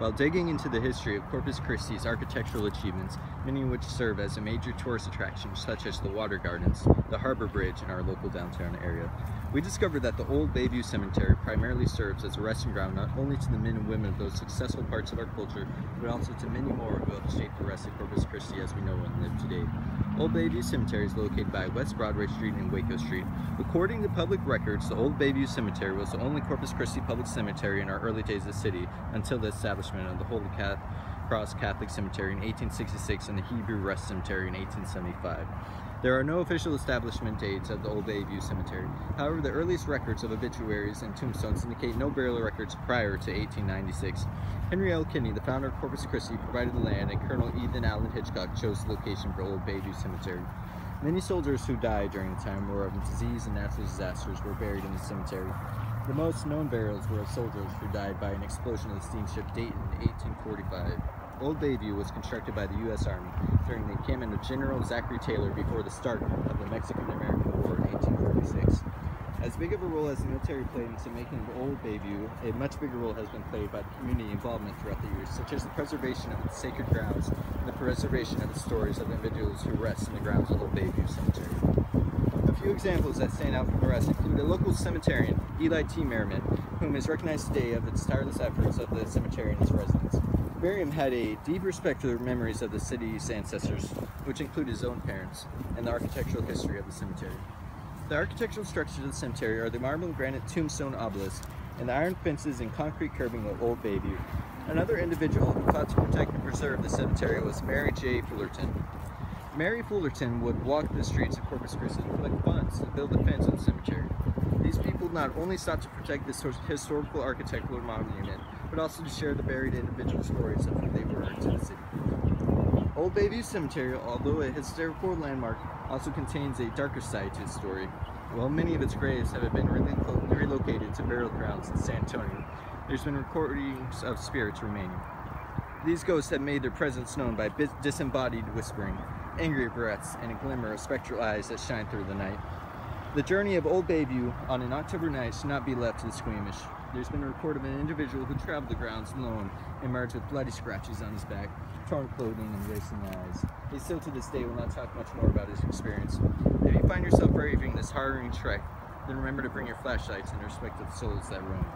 While digging into the history of Corpus Christi's architectural achievements, many of which serve as a major tourist attraction such as the Water Gardens, the Harbor Bridge, and our local downtown area, we discovered that the old Bayview Cemetery primarily serves as a resting ground not only to the men and women of those successful parts of our culture, but also to many more who have shaped the rest of Corpus Christi as we know and live today. Old Bayview Cemetery is located by West Broadway Street and Waco Street. According to public records, the Old Bayview Cemetery was the only Corpus Christi public cemetery in our early days of the city until the establishment of the Holy Cross Catholic Cemetery in 1866 and the Hebrew Rest Cemetery in 1875. There are no official establishment dates of the Old Bayview Cemetery. However, the earliest records of obituaries and tombstones indicate no burial records prior to 1896. Henry L. Kinney, the founder of Corpus Christi, provided the land, and Colonel Ethan Allen Hitchcock chose the location for Old Bayview Cemetery. Many soldiers who died during the time war of disease and natural disasters were buried in the cemetery. The most known burials were of soldiers who died by an explosion of the steamship Dayton in 1845. Old Bayview was constructed by the U.S. Army during the encampment of General Zachary Taylor before the start of the Mexican-American War in 1846. As big of a role as the military played into making Old Bayview, a much bigger role has been played by the community involvement throughout the years, such as the preservation of its sacred grounds and the preservation of the stories of the individuals who rest in the grounds of Old Bayview Cemetery. A few examples that stand out from the rest include a local cemeterian, Eli T. Merriman, whom is recognized today of its tireless efforts of the cemetery and its residents. Merriam had a deep respect for the memories of the city's ancestors, which include his own parents, and the architectural history of the cemetery. The architectural structures of the cemetery are the marble and granite tombstone obelisk and the iron fences and concrete curbing of Old Bayview. Another individual who fought to protect and preserve the cemetery was Mary J. Fullerton. Mary Fullerton would walk the streets of Corpus Christi to collect funds to build a fence on the cemetery. These people not only sought to protect this historical architectural monument, but also to share the buried individual stories of who they were to the city. Old Bayview Cemetery, although a historical landmark, also contains a darker side to its story. While many of its graves have been relocated to burial grounds in San Antonio, there's been recordings of spirits remaining. These ghosts have made their presence known by disembodied whispering, angry breaths, and a glimmer of spectral eyes that shine through the night. The journey of Old Bayview on an October night should not be left to the squeamish. There's been a report of an individual who traveled the grounds alone, emerged with bloody scratches on his back, torn clothing, and racing eyes. He still to this day will not talk much more about his experience. If you find yourself braving this harrowing trek, then remember to bring your flashlights in respect of the souls that roam.